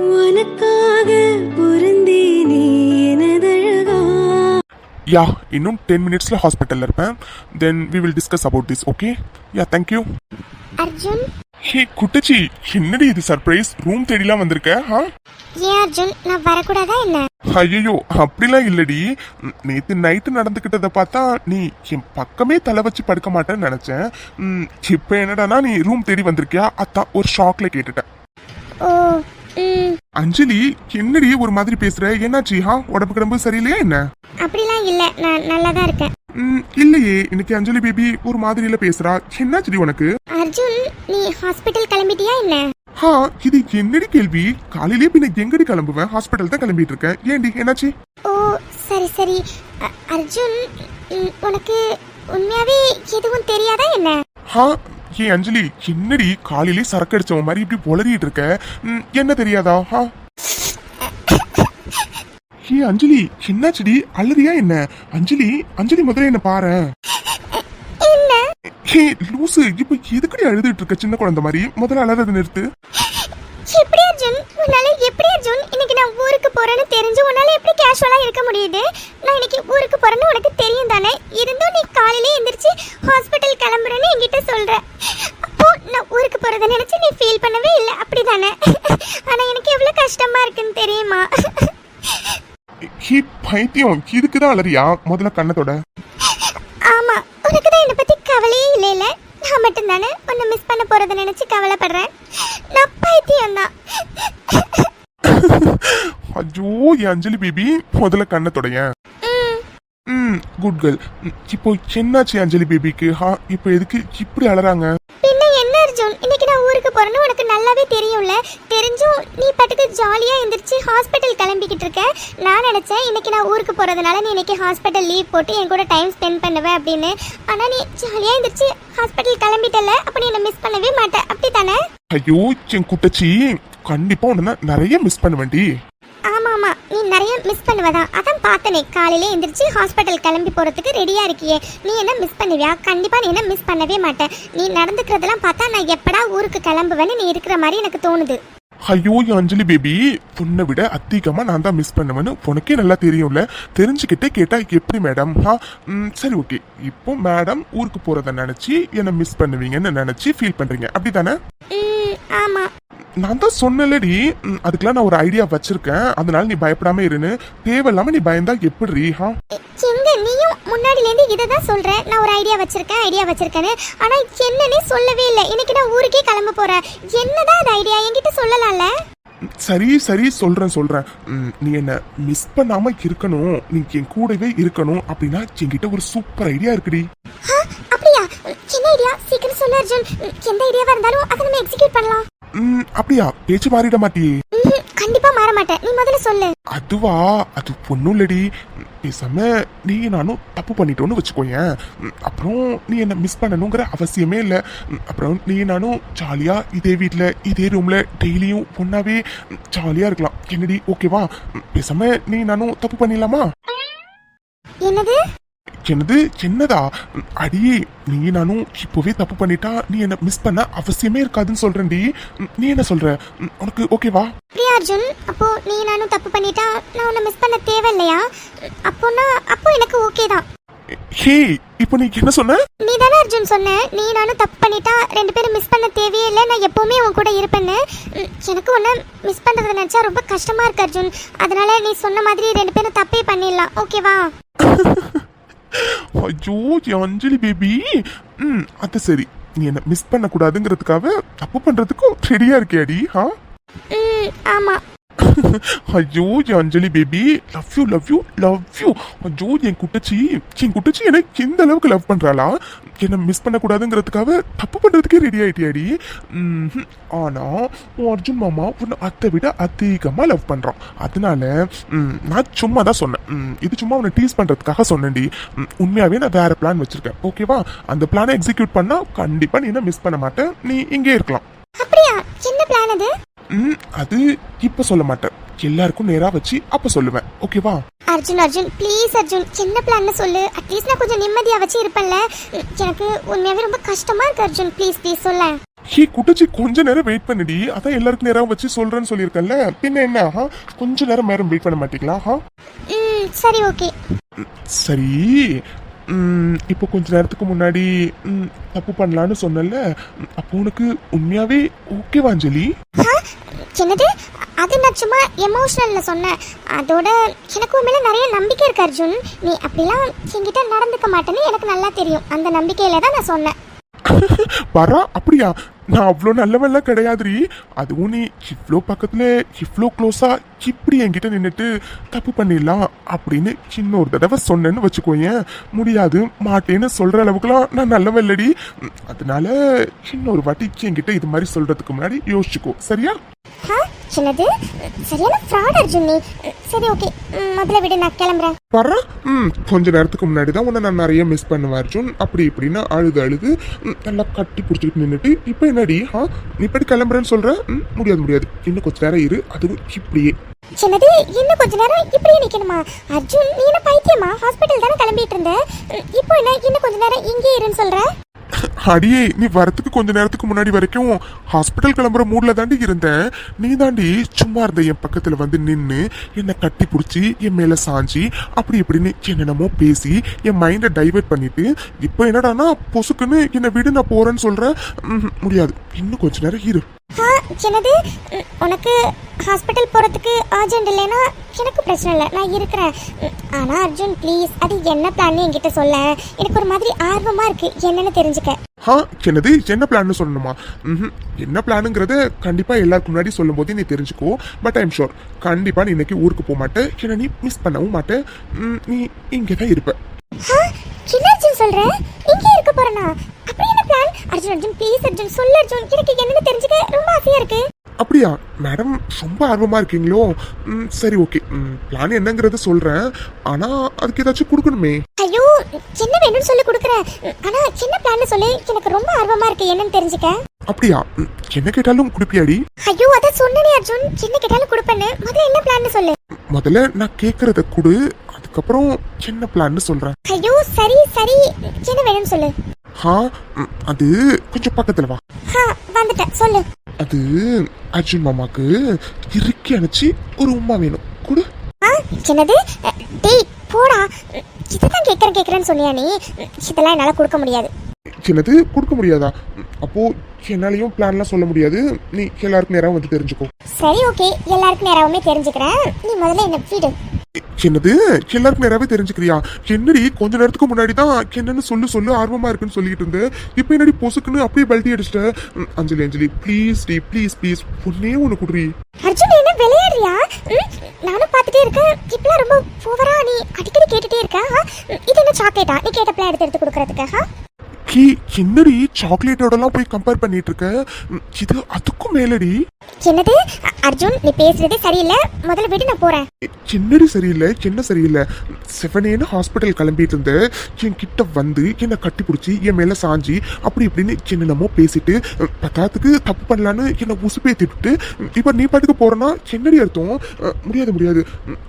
உனக்காக பொருந்தேனே எனதழகா. யா இன்னும் 10 minutesல ஹாஸ்பிட்டல்ல இருப்பேன். Then we will discuss about this. Okay yeah thank you. Arjun, hey குட்டச்சி, என்னடி இது சர்ப்ரைஸ்? ரூம் தேடிலாம் வந்திருக்க? ஏன் அர்ஜுன், நான் வரக்கூடாதா என்ன? ஐயோ அப்படிலாம் இல்லடி. நேத்து நைட்டு நடந்துகிட்டத பார்த்தா நீ என் பக்கமே தலை வச்சு படுக்க மாட்டேன்னு நினைச்சேன். இப்ப என்னடானா நீ ரூம் தேடி வந்திருக்கியா? அதான் ஒரு ஷாக்ல கேட்டுட்டேன். ஓ, அஞ்சலி, என்னடி ஒரு மாதிரி பேசுற? என்னாச்சு? உடம்பு கிடம்பு சரியில்லையா என்ன? அப்படிலாம் இல்ல, நான் நல்லா தான் இருக்கேன். இல்லையே, இன்னைக்கு அஞ்சலி பேபி ஒரு மாதிரியில பேசுறா. என்னாச்சுடி உனக்கு? அர்ஜுன், நீ ஹாஸ்பிட்டல் கிளம்பிட்டியா என்ன? இது என்னடி கேள்வி? காலையிலேயே பின்ன எங்கடி கிளம்புவேன்? ஹாஸ்பிட்டல் தான் கிளம்பிட்டு இருக்கேன். ஏண்டி என்னாச்சு? ஓ சரி சரி. அர்ஜுன், உனக்கு உண்மையாவே எதுவும் தெரியாதா என்ன? ஏ அஞ்சலி, என்னடி காலையிலே சரக்கு அடிச்சவன் மாதிரி இப்படி பொலறிட்டு இருக்க? என்ன தெரியாதா? ஏ அஞ்சலி, என்னாச்சுடி? அழுறியா என்ன? அஞ்சலி அஞ்சலி முதல்ல என்ன பாரு. ஹே லூசு, இப்ப எதுக்கடி அழுதுட்டு இருக்க சின்ன குழந்தை மாதிரி? முதல்ல அழறத நிறுத்து. எப்படி அர்ஜுன், உன்னால எப்படி அர்ஜுன் இன்னைக்கு நான் ஊருக்கு போறேன்னு தெரிஞ்சு உன்னால எப்படி கேஷுவலா இருக்க முடியுது? நான் இன்னைக்கு ஊருக்கு போறேன்னு உனக்கு தெரியும் தானே? இருந்தும் நீ காலையிலே எந்திரிச்சு ஹாஸ்பிட்டல் கிளம்புறேன்னு என்கிட்ட சொல்ற. அப்போ நான் ஊருக்கு போறதை நினைச்சு நீ ஃபீல் பண்ணவே இல்லை, அப்படிதானே? ஆனா எனக்கு எவ்வளவு கஷ்டமா இருக்குன்னு தெரியுமா? ஹே பைத்தியம், இதுக்குதான் அலறியா? முதல்ல கண்ணத்தோட. ஆமா, உனக்குதான் என்ன பத்தி கவலையே இல்லைல. நான் மட்டும் தானே உன்னை மிஸ் பண்ண போறதை நினைச்சு கவலைப்படுறேன். நான் பைத்தியம் தான். ஐயோ என் அஞ்சலி பேபி, முதல்ல கண்ணத்தோடைய. Good girl. இப்போ என்னாச்சு அஞ்சலி பேபிக்கு? இப்போ எதுக்கு இப்படி அலறாங்க? பின்ன என்ன அர்ஜுன், இன்னைக்கு நான் ஊருக்கு போறேன்னு உனக்கு நல்லாவே தெரியும்ல. தெரிஞ்சும் நீ பாட்டுக்கு ஜாலியா எந்திரிச்சு ஹாஸ்பிட்டல் கிளம்பிக்கிட்டு இருக்க. நான் நினைச்சேன் இன்னைக்கு நான் ஊருக்கு போறதுனால நீ இன்னைக்கு ஹாஸ்பிட்டல் லீவ் போட்டு என் கூட டைம் ஸ்பெண்ட் பண்ணுவேன் அப்படின்னு. ஆனா நீ ஜாலியா எந்திரிச்சு ஹாஸ்பிட்டல் கிளம்பிட்டல, அப்ப நீ என்ன மிஸ் பண்ணவே மாட்டேன், அப்படித்தானே? ஐயோ என் குட்டச்சி, கண்டிப்பா உன்ன நிறைய மிஸ் பண்ணுவேன்டி. ஆமா ஆமா, நீ நிறைய மிஸ் பண்ணுவதான். அதான் பார்த்தனே, காலையில எந்திரிச்சு ஹாஸ்பிட்டல் கிளம்பி போறதுக்கு ரெடியா இருக்கியே. நீ என்ன மிஸ் பண்ணுவியா? கண்டிப்பா நீ என்ன மிஸ் பண்ணவே மாட்டேன். நீ நடந்துக்கிறதெல்லாம் பார்த்தா நான் எப்படா ஊருக்கு கிளம்புவேன்னு நீ இருக்கிற மாதிரி எனக்கு தோணுது. ஐயோ அஞ்சலி பேபி, உன்னை விட அதிகமா நான் தான் மிஸ் பண்ணுவேன்னு உனக்கே நல்லா தெரியும்ல. தெரிஞ்சுக்கிட்டே கேட்டா எப்படி மேடம்? சரி ஓகே, இப்போ மேடம் ஊருக்கு போறத நினைச்சு என்ன மிஸ் பண்ணுவீங்கன்னு நினைச்சு ஃபீல் பண்றீங்க, அப்படித்தானே? ஆமா, நான் தான் சொன்னலடி, அதுக்கெல்லாம் நான் ஒரு ஐடியா வச்சிருக்கேன். அதனால நீ பயப்படாம இருன்னு. தேவையில்லாம நீ பயந்தா எப்படி? எங்க நீயும் முன்னாடில இருந்து இததான் சொல்ற, நான் ஒரு ஐடியா வச்சிருக்கேன்னு. ஆனா என்னன்னே சொல்லவே இல்லை. இன்னைக்கு நான் ஊருக்கே கிளம்ப போறேன். என்னதான் அந்த ஐடியா என்கிட்ட சொல்லலாம்ல? சரி சரி சொல்றேன். நீ என்ன மிஸ் பண்ணாம இருக்கணும், நீ என் கூடவே இருக்கணும் அப்படின்னா என்கிட்ட ஒரு சூப்பர் ஐடியா இருக்குடி. அப்படியா? என்ன ஐடியா? சீக்கிரம் சொல்லு அர்ஜுன். எந்த ஐடியாவா இருந்தாலும் அதை நம்ம எக்ஸிக்யூட் பண்ணலாம். அப்படியா? பேச்சு மாறிட மாட்டியே? கண்டிப்பா மாற மாட்டேன், நீ முதல்ல சொல்லு. அதுவா? அது பொண்ணும் இல்லடி. பேசாம நீ நானும் தப்பு பண்ணிட்டோன்னு வச்சுக்கோயேன். அப்புறம் நீ என்ன மிஸ் பண்ணணுங்கிற அவசியமே இல்லை. அப்புறம் நீ நானும் ஜாலியா இதே வீட்டுல இதே ரூம்ல டெய்லியும் பொண்ணாவே ஜாலியா இருக்கலாம். என்னடி ஓகேவா? பேசாம நீ நானும் தப்பு பண்ணிடலாமா? என்னது என்னதா? அடியே, நீ நானும் இப்பவே தப்பு பண்ணிட்டா நீ என்ன மிஸ் பண்ண அவசியமே இருக்காதுன்னு சொல்றேன்டி. நீ என்ன சொல்ற? உனக்கு ஓகேவா? பிரியா அர்ஜுன், அப்போ நீ நானும் தப்பு பண்ணிட்டா நான் உன்னை மிஸ் பண்ண தேவையில்லையா? அப்போ எனக்கு ஓகே தான். ஹே, இப்போ நீ என்ன சொன்ன? நீ தானே அர்ஜுன் சொன்ன, நீ நானும் தப்பு பண்ணிட்டா ரெண்டு பேரும் மிஸ் பண்ண தேவையே இல்லை, நான் எப்பவுமே உன் கூட இருப்பேன்னு. எனக்கு உன்னை மிஸ் பண்றதை நினைச்சா ரொம்ப கஷ்டமா இருக்கு அர்ஜுன். அதனால நீ சொன்ன மாதிரி ரெண்டு பேரும் தப்பே பண்ணிடலாம், ஓகேவா? ஐயோ அஞ்சலி பேபி, அது சரி. நீ என்ன மிஸ் பண்ண கூடாதுங்கிறதுக்காக தப்பு பண்றதுக்கும் ரெடியா இருக்கியாடி? ஆமா. ஐயோ அஞ்சலி பேபி, லவ் யூ. ஐயோ என் குட்டச்சி எனக்கு எந்த அளவுக்கு லவ் பண்றாளா? என்ன மிஸ் பண்ண கூடாதுங்கிறதுக்காக தப்பு பண்றதுக்கே ரெடி ஆயிட்டியாடி. ஆனா அர்ஜுன் மாமா உன்னை அதை விட அதிகமா லவ் பண்றான். அதனால நான் சும்மா தான் சொன்னேன். இது சும்மா உன்னை டீஸ் பண்றதுக்காக சொன்னேன்டி. உண்மையாவே நான் வேற பிளான் வச்சிருக்கேன், ஓகேவா? அந்த பிளானை எக்ஸிக்யூட் பண்ணா கண்டிப்பா நீ என்ன மிஸ் பண்ண மாட்டேன், நீ இங்கே இருக்கலாம். அப்படியா? என்ன பிளான் அது? அது இப்ப சொல்ல மாட்டேன், எல்லாருக்கும் நேரா வச்சு அப்ப சொல்லுவேன், ஓகேவா? அர்ஜுன் ப்ளீஸ் அர்ஜுன், சின்ன பிளான் சொல்லு. அட்லீஸ்ட் நான் கொஞ்சம் நிம்மதியா வச்சு இருப்பேன்ல. எனக்கு உண்மையாவே ரொம்ப கஷ்டமா இருக்கு அர்ஜுன், ப்ளீஸ் சொல்ல. ஹே குட்டச்சி கொஞ்ச நேரம் வெயிட் பண்ணுடி, அதான் எல்லாருக்கும் நேரம் வச்சு சொல்றேன்னு சொல்லியிருக்கேன்ல, பின்ன என்ன கொஞ்ச நேரம் வெயிட் பண்ண மாட்டீங்களா? சரி ஓகே. சரி, இப்போ கொஞ்ச நேரத்துக்கு முன்னாடி தப்பு பண்ணலான்னு சொன்னல, அப்போ உனக்கு உண்மையாவே ஓகேவா அஞ்சலி? என்னது? அது நான் சும்மா எமோஷனல்ல சொன்னேன். அதோட எனக்கு உன் மேல நிறைய நம்பிக்கை இருக்கு அர்ஜுன். நீ அப்படிலாம் என்கிட்ட நடந்துக்க மாட்டேன்னு எனக்கு நல்லா தெரியும். அந்த நம்பிக்கையில தான் நான் சொன்னேன். வரா அப்படியா? நான் அவ்வளோ நல்லவெல்லாம் கிடையாதுரி. அதுவும் நீ இவ்வளோ பக்கத்துல இவ்வளோ க்ளோஸா இப்படி என்கிட்ட நின்றுட்டு தப்பு பண்ணிடலாம் அப்படின்னு இன்னொரு தடவை சொன்னேன்னு வச்சுக்கோயேன், முடியாது மாட்டேன்னு சொல்ற அளவுக்குலாம் நான் நல்லவன் இல்லடி. அதனால இன்னொரு வாட்டி என்கிட்ட இது மாதிரி சொல்றதுக்கு முன்னாடி யோசிச்சுக்கோ, சரியா? என்னது? சரியான ஃப்ராட் அர்ஜுன் நீ. சரி ஓகே, முதல்ல விடு, நான் கிளம்புறேன். வர்ற கொஞ்ச நேரத்துக்கு முன்னாடி தான் உன்னை நான் நிறைய மிஸ் பண்ணுவேன் அர்ஜுன், அப்படி இப்படின்னு அழுது நல்லா கட்டி பிடிச்சிட்டு நின்றுட்டு இப்போ என்னடி நீ இப்படி கிளம்புறேன்னு சொல்ற? முடியாது, இன்னும் கொஞ்ச நேரம் இரு, அதுவும் இப்படியே. என்னது? இன்னும் கொஞ்ச நேரம் இப்படியே நிக்கணுமா? அர்ஜுன் நீ என்ன பைத்தியமா? ஹாஸ்பிட்டல் தானே கிளம்பிட்டு இருந்த, இப்போ என்ன இன்னும் கொஞ்ச நேரம் இங்கே இருன்னு சொல்ற? அடியே, நீ வரத்துக்கு கொஞ்ச நேரத்துக்கு முன்னாடி வரைக்கும் ஹாஸ்பிட்டல் கிளம்புற மூட்ல தாண்டி இருந்தேன். நீ தாண்டி சும்மா இருந்த என் பக்கத்துல வந்து நின்று என்னை கட்டி பிடிச்சி என் மேல சாஞ்சி அப்படி இப்படின்னு என்னென்னமோ பேசி என் மைண்டை டைவர்ட் பண்ணிட்டு இப்போ என்னடானா பொசுக்குன்னு என்னை விடு நான் போறேன்னு சொல்ற. முடியாது, இன்னும் கொஞ்ச நேரம் இரு. என்னது? உனக்கு ஹாஸ்பிட்டல் போறதுக்கு அர்ஜென்ட் இல்லைன்னா எனக்கு பிரச்சனை இல்லை, நான் இருக்கிறேன். ஆனா அர்ஜுன் ப்ளீஸ், அது என்ன பிளான் என்கிட்ட சொல்ல, எனக்கு ஒரு மாதிரி ஆர்வமா இருக்கு என்னன்னு தெரிஞ்சுக்க. என்னது? என்ன பிளான்னு சொல்லணுமா? என்ன பிளானுங்கிறத கண்டிப்பா எல்லாருக்கும் முன்னாடி சொல்லும் போதே நீ தெரிஞ்சுக்கோ. பட் ஐ எம் ஷோர் கண்டிப்பா நீ இன்னைக்கு ஊருக்கு போக மாட்டேன், ஏன்னா நீ மிஸ் பண்ணவும் மாட்டேன். நீ இங்கதான் இருப்ப. என்ன அர்ஜுன் சொல்ற? இங்கே இருக்க போறேனா? அப்படி என்ன பிளான்? அர்ஜுன் ப்ளீஸ் அர்ஜுன் சொல்லு அர்ஜுன், எனக்கு என்னன்னு தெரிஞ்சுக்க ரொம்ப ஆசையா இருக்கு. அப்படியா மேடம், ரொம்ப ஆர்வமா இருக்கீங்களோ? சரி ஓகே, பிளான் என்னங்கறத சொல்றேன், ஆனா அதுக்கு ஏதாச்சும் கொடுக்கணுமே. ஐயோ, என்ன வேணும்னு சொல்லி கொடுக்குறேன், ஆனா சின்ன பிளான் சொல்லு, எனக்கு ரொம்ப ஆர்வமா இருக்கு என்னன்னு தெரிஞ்சுக்க. அப்படியா? என்ன கேட்டாலும் குடுப்பியாடி? ஐயோ அத சொன்னனே அர்ஜுன், என்ன கேட்டாலும் கொடுப்பேன்னு. முதல்ல என்ன பிளான் சொல்லு. முதல்ல நான் கேக்குறத குடு, அதுக்கப்புறம் என்ன பிளான் சொல்றேன். ஐயோ சரி என்ன வேணும்னு சொல்லு. அது கொஞ்சம் பக்கத்துல வா. வந்துட்டேன், சொல்லு. அது அர்ஜுன் மாமாக்கு இறுக்கி அணைச்சி ஒரு உம்மா வேணும், குடு. என்னது? டேய் போடா, இதெல்லாம் கேக்குறேன்னு சொன்னியா நீ? இதெல்லாம் என்னால கொடுக்க முடியாது. என்னது கொடுக்க முடியாதா? அப்போ என்னாலையும் பிளான்லாம் சொல்ல முடியாது, நீ எல்லாருக்கும் நேரம் வந்து தெரிஞ்சுக்கோ. சரி ஓகே, எல்லாருக்கும் நேரமே தெரிஞ்சுக்கிறேன், நீ முதல்ல என்ன விடு. என்னது? எல்லாருக்கும் நேராவே தெரிஞ்சுக்கிறியா? என்னடி கொஞ்ச நேரத்துக்கு முன்னாடி தான் என்னன்னு சொல்லு ஆர்வமா இருக்குன்னு சொல்லிட்டு இருந்தேன், இப்போ என்னடி பொசுக்குன்னு அப்படியே பல்ட்டி அடிச்சிட்ட? அஞ்சலி ப்ளீஸ் டி ப்ளீஸ் ஒன்னே ஒன்று குடுறி. அர்ஜுன் என்ன விளையாடுறியா? நானும் பார்த்துட்டே இருக்கேன், இப்பெல்லாம் ரொம்ப ஓவரா நீ அடிக்கடி கேட்டுட்டே இருக்க. இது என்ன சாக்லேட்டா நீ கேட்டப்பெல்லாம் எடுத்து கொடுக்கறதுக்கு? என்னடி சாக்லேட்டோடலாம் போய் கம்பேர் பண்ணிட்டு இருக்க? இது அதுக்கும் மேலடி. என்னது? அர்ஜுன் நீ பேசுறதே சரியில்லை, முதல்ல விட்டு நான் போறேன். என்னடி சரியில்லை? என்ன சரியில்லை? செவனேன்னு ஹாஸ்பிட்டல் கிளம்பிட்டு இருந்த என் கிட்ட வந்து என்னை கட்டி பிடிச்சி என் மேல சாஞ்சி அப்படி இப்படின்னு என்னென்னமோ பேசிட்டு பத்தாத்துக்கு தப்பு பண்ணலான்னு என்னை உசுப்பேத்திட்டு இப்ப நீ பாட்டுக்கு போறனா என்னடி அர்த்தம்? முடியாது,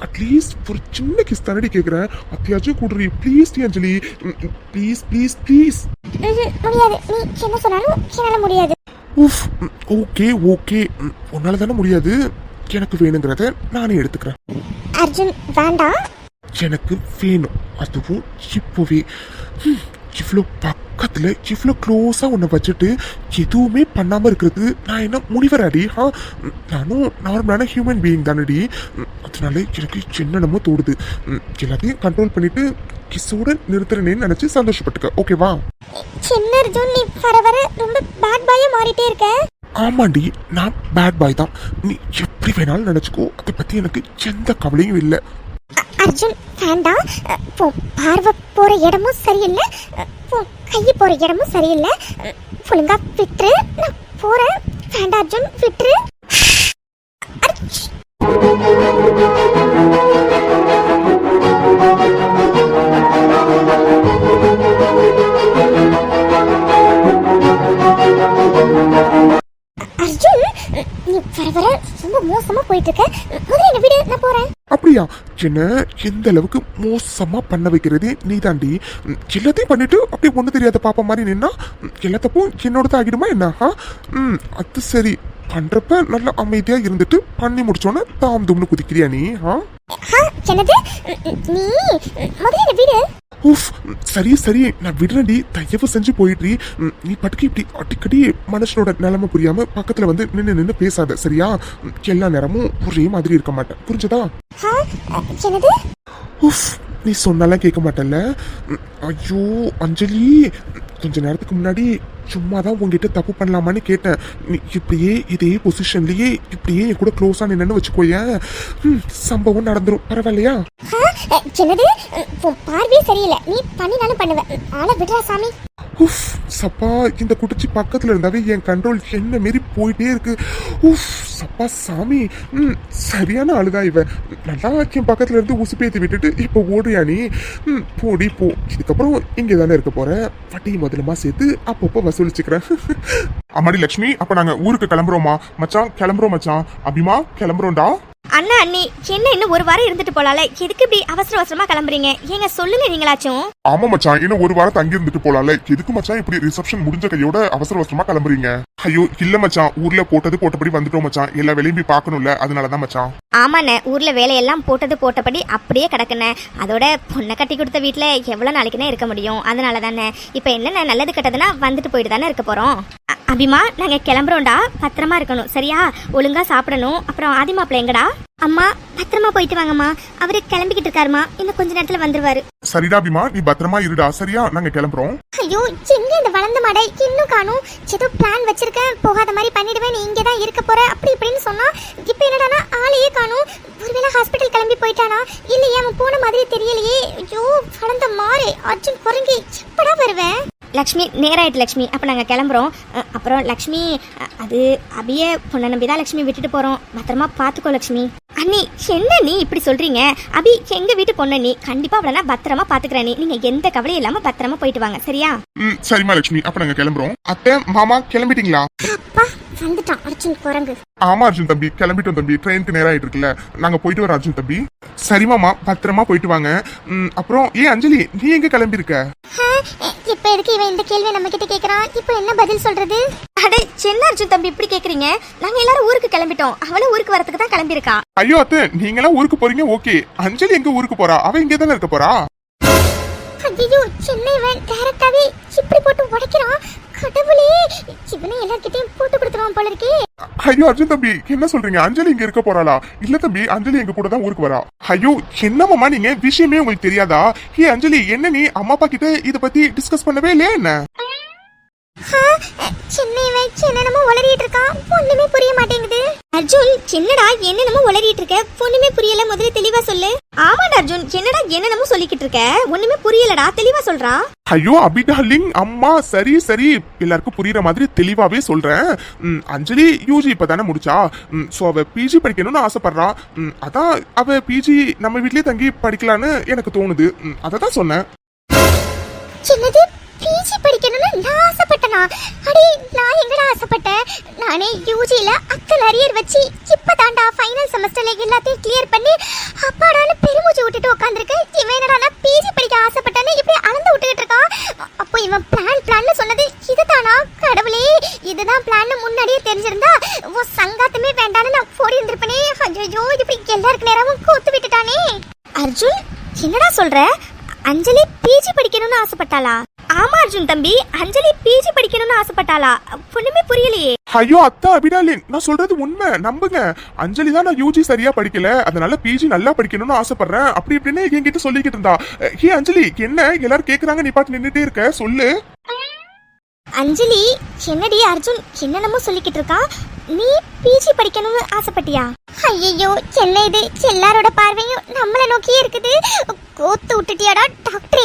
அட்லீஸ்ட் ஒரு சின்ன கிஸ் தானடி கேக்குறேன், அத்தியாச்சும் கூடுறி ப்ளீஸ் டி அஞ்சலி, ப்ளீஸ். முடியாது, நீ என்ன சொன்னாலும் என்னால முடியாது. ஓகே உன்னால தானே முடியாது, எனக்கு வேணுங்கிறத நானே எடுத்துக்கிறேன். அர்ஜுன் வேண்டாம், எனக்கு வேணும், அதுவும் இப்போவே. இவ்வளோ பக்கத்துல இவ்வளோ க்ளோஸா உன்னை வச்சுட்டு எதுவுமே பண்ணாம இருக்கிறது நான் என்ன முனிவராடி? நானும் நார்மலான ஹியூமன் பீயிங் தானடி, அதனால எனக்கு என்னென்னமோ தோடுது, எல்லாத்தையும் கண்ட்ரோல் பண்ணிட்டு கிஸோட நிறுத்துறேன்னு நினைச்சு சந்தோஷப்பட்டுக்க, ஓகேவா? சின்ன அர்ஜுன் நீ வர ரொம்ப பேட் பாயா மாறிட்டே இருக்க. ஆமாண்டி, நான் பேட் பாய் தான், நீ எப்படி வேணாலும் நினைச்சுக்கோ, அதை பத்தி எனக்கு எந்த கவலையும் இல்லை. அர்ஜுன் வேண்டாம், பார்வை போற இடமும் சரியில்லை, கை போற இடமும் சரியில்லை, ஒழுங்கா விட்டுரு, நான் போறேன். வேண்டாம் அர்ஜுன் விட்டுரு. அர்ஜுன் நீ வர ரொம்ப மோசமா போயிட்டு இருக்க, முதல்ல என்ன விடு, நான் போறேன். அப்படியா? என்ன எந்த அளவுக்கு மோசமா பண்ண வைக்கிறதே நீ தாண்டி. எல்லாத்தையும் பண்ணிட்டு அப்படியே ஒண்ணு தெரியாத பாப்பா மாதிரி நின்னா எல்லா தப்பும் என்னோட தான் ஆகிடுமா என்ன? அது சரி, பண்றப்ப நல்லா அமைதியா இருந்துட்டு பண்ணி முடிச்சோன்னு தாம் தும்னு குதிக்கிறியா நீ? என்னது? நீ முதல்ல இந்த வீடு. உஃப், சரி சரி, நான் விடுறேன்டி, தயவு செஞ்சு போயிடுறீ. நீ பட்டுக்கு இப்படி அடிக்கடி மனுஷனோட நிலைமை புரியாம பக்கத்துல வந்து நின்னு பேசாத, சரியா? எல்லா நேரமும் ஒரே மாதிரி இருக்க மாட்டேன், புரிஞ்சதா? என்னது? உஃப், நீ சொன்னாலாம் கேட்க மாட்டேன்ல. ஐயோ அஞ்சலி, கொஞ்ச நேரத்துக்கு முன்னாடி சும்மா தான் உங்ககிட்ட தப்பு பண்ணலாமான்னு கேட்டேன். நீ இப்படியே இதே பொசிஷன்லயே இப்படியே என் கூட க்ளோஸா நின்னு வச்சுக்கோயேன், சம்பவம் நடந்துரும், பரவாயில்லையா? என்னது? பார்வையே சரியில்லை, நீ பண்ணினாலும் பண்ணுவ, ஆளை விடுறா சாமி. உஃப், சப்பா, இந்த குடிச்சி பக்கத்துல இருந்தாவே என் கண்ட்ரோல் என்ன மாரி போயிட்டே இருக்கு. உஃப், சப்பா சாமி, சரியான ஆளுதான் இவன். நல்லா என் பக்கத்துல இருந்து உசுப்பேத்தி விட்டுட்டு இப்ப ஓடுறியா நீ? போடி போ, இதுக்கப்புறம் இங்க தானே இருக்க போற, வட்டி முதலமா சேர்த்து அப்பப்போ வசூலிச்சுக்கிறேன். அம்மாடி லட்சுமி, அப்ப நாங்க ஊருக்கு கிளம்புறோமா? மச்சான் கிளம்புறோம் மச்சான். அபிமா கிளம்புறோம்டா. அண்ணா அண்ணி, என்ன இன்னும் ஒரு வாரம் இருந்துட்டு போலால, எதுக்கு இப்படி அவசர அவசரமா கிளம்புறீங்க? ஏங்க சொல்லுங்க நீங்களாச்சும். ஆமா மச்சான், இன்னும் ஒரு வாரம் தங்கி இருந்துட்டு போலால, எதுக்கு மச்சான் இப்படி ரிசப்ஷன் முடிஞ்ச கையோட அவசர அவசரமா கிளம்புறீங்க? ஐயோ இல்ல மச்சான், ஊர்ல போட்டபடி வந்துட்டோம் மச்சான், எல்லா வேலையும் போய் பாக்கணும்ல, அதனாலதான் மச்சான். ஆமாண்ணே, ஊர்ல வேலையெல்லாம் போட்டபடி அப்படியே கிடக்குண்ணே. அதோட பொண்ணை கட்டி கொடுத்த வீட்டுல எவ்வளவு நாளைக்குன்னே இருக்க முடியும், அதனால தானே. இப்ப என்ன நல்லது கெட்டதுன்னா வந்துட்டு போயிட்டு தானே இருக்க போறோம். அபிமா, நாங்க கிளம்புறோம்டா, பத்திரமா இருக்கணும் சரியா? ஒழுங்கா சாப்பிடணும். அப்புறம் ஆதிமாப்பிள்ள எங்கடா? அம்மா பத்திரமா போயிட்டு வாங்கம்மா, அவரு கிளம்பிக்கிட்டு இருக்காருமா, இன்னும் கொஞ்ச நேரத்துல வந்துருவாரு. சரிடா அபிமா, நீ பத்திரமா இருடா, சரியா? நாங்க கிளம்புறோம். ஐயோ, எங்க இந்த வளர்ந்த மாடை இன்னும் காணும்? ஏதோ பிளான் வச்சிருக்கேன், போகாத மாதிரி பண்ணிடுவேன், நீ இங்கதான் இருக்க போற அப்படி இப்படின்னு சொன்னா, இப்ப என்னடானா ஆளையே காணும். ஒருவேளை ஹாஸ்பிட்டல் கிளம்பி போயிட்டானா, இல்லையே அவன் போன மாதிரி தெரியலையே. ஐயோ வளர்ந்த மாறு, அர்ஜுன் குரங்கி, எப்படா வருவேன்? லக்ஷ்மி, நேராயிட்டு லக்ஷ்மி, அப்போ நாங்கள் கிளம்புறோம். அப்புறம் லக்ஷ்மி, அது அபிய பொண்ணை நம்பி தான் லக்ஷ்மி விட்டுட்டு போகிறோம், பத்திரமா பார்த்துக்கோ லக்ஷ்மி. அண்ணி, என்ன நீ இப்படி சொல்கிறீங்க? அபி எங்கள் வீட்டு பொண்ணு, நீ கண்டிப்பாக அவளை நான் பத்திரமா பார்த்துக்கிறேன். நீங்கள் எந்த கவலையும் இல்லாமல் பத்திரமா போயிட்டு வாங்க சரியா? சரிம்மா லட்சுமி, அப்ப நாங்க கிளம்புறோம். அத்தை மாமா கிளம்பிட்டீங்களா? அப்பா வந்துட்டான் அர்ஜுன் குரங்கு. ஆமா அர்ஜுன் தம்பி, கிளம்பிட்டோம் தம்பி, ட்ரெயினுக்கு நேரம் ஆயிட்டு இருக்குல்ல, நாங்க போயிட்டு வரோம் அர்ஜுன் தம்பி. சரி மாமா, பத்திரமா போயிட்டு வாங்க. அப்புறம் அஞ்சலி, நீ எங்க கிளம்பி இருக்க? இப்ப எதுக்கு இவன் இந்த கேள்வி நம்ம கிட்ட கேக்குறான்? இப்ப என்ன பதில் சொல்றது? அடே, என்ன அர்ஜுன் தம்பி இப்படி கேக்குறீங்க? நாங்க எல்லாரும் ஊருக்கு கிளம்பிட்டோம், அவளும் ஊருக்கு வரதுக்கு தான் கிளம்பியிருக்கா. ஐயோ அத்தை, நீங்க எல்லாம் ஊருக்கு போறீங்க ஓகே, அஞ்சலி எங்க ஊருக்கு போறா? அவ இங்கே தானே இருக்க போறா? ஐயோ, சென்னை இவன் டைரக்டாவே இப்படி போட்டு உடைக்கிறான். கடவுளே, இவனை எல்லார்கிட்டயும் போட்டு கொடுத்துருவான் போல இருக்கே. ஐயோ அர்ஜுன் தம்பி, என்ன சொல்றீங்க? அஞ்சலி இங்க இருக்க போறாளா? இல்ல தம்பி, அஞ்சலி எங்க கூட தான் ஊருக்கு வரா. ஐயோ என்னமாமா நீங்க, விஷயமே உங்களுக்கு தெரியாதா? அஞ்சலி, என்ன நீ அம்மா அப்பா கிட்ட இத பத்தி டிஸ்கஸ் பண்ணவே இல்லையா என்ன? சென்னை வச்சு என்னென்னமோ உளறிட்டு இருக்கான், ஒண்ணுமே புரிய மாட்டேங்குது. அர்ஜுன், என்னடா என்னென்னமோ உளறிட்டு இருக்க? ஒண்ணுமே புரியல, முதல்ல தெளிவா சொல்லு. ஆமாடா அர்ஜுன், என்னடா என்னென்னமோ சொல்லிக்கிட்டு இருக்க? ஒண்ணுமே புரியலடா, தெளிவா சொல்றா. ஐயோ அபிடாலிங் அம்மா, சரி சரி, எல்லாருக்கும் புரியுற மாதிரி தெளிவாவே சொல்றேன். அஞ்சலி யூஜி இப்பதானே முடிச்சா, சோ அவ பிஜி படிக்கணும்னு ஆசைப்படுறா. அதான் அவ பிஜி நம்ம வீட்லயே தங்கி படிக்கலான்னு எனக்கு தோணுது, அததான் சொன்னேன். என்னது, பிஜி படிக்கணும்னு நான் ஆசைப்பட்டனா? அடே, நான் எங்கடா ஆசைப்பட்டேன்? நானே யூஜில அத்தனை அரியர் வச்சு இப்பதான்டா ஃபைனல் செமஸ்டர்ல எல்லாத்தையும் கிளியர் பண்ணி அப்பாடான்னு பெருமூச்சு விட்டுட்டு உட்காந்துருக்கேன். இவன் என்னடா பிஜி படிக்க ஆசைப்பட்டானே இப்படி அளந்து விட்டுக்கிட்டு இருக்கான். அப்போ இவன் பிளான் சொன்னது இதுதானா? கடவுளே, இதுதான் பிளான் முன்னாடியே தெரிஞ்சிருந்தா சங்காத்தமே வேண்டான்னு நான் போடி இருந்திருப்பேனே. ஐயோ, இப்படி எல்லாருக்கு நேரமும் கூத்து விட்டுட்டானே. அர்ஜுன், என்னடா சொல்ற? அஞ்சலி பிஜி படிக்கணும்னு ஆசைப்பட்டாளா? ஆமா அர்ஜுன் தம்பி, அஞ்சலி பிஜி படிக்கணும்னு ஆசைப்பட்டாளா? ஒண்ணுமே புரியலையே. ஐயோ அத்தா அபிடாலின், நான் சொல்றது உண்மை, நம்புங்க. அஞ்சலி தான் நான் யூஜி சரியா படிக்கல, அதனால பிஜி நல்லா படிக்கணும்னு ஆசைப்படுறேன் அப்படி இப்படின்னு என்கிட்ட சொல்லிக்கிட்டு இருந்தா. அஞ்சலி, என்ன எல்லாரும் கேக்குறாங்க, நீ பாட்டு நின்னுட்டே இருக்க, சொல்லு. அஞ்சலி, என்னடி அர்ஜுன் என்னென்னமோ சொல்லிக்கிட்டு இருக்கான்? நீ பிஜி படிக்கணும்னு ஆசைப்பட்டியா? ஐயோ, என்ன இது, எல்லாரோட பார்வையும் நம்மளை நோக்கியே இருக்குது. கோத்து விட்டுட்டியாடா டாக்டரே,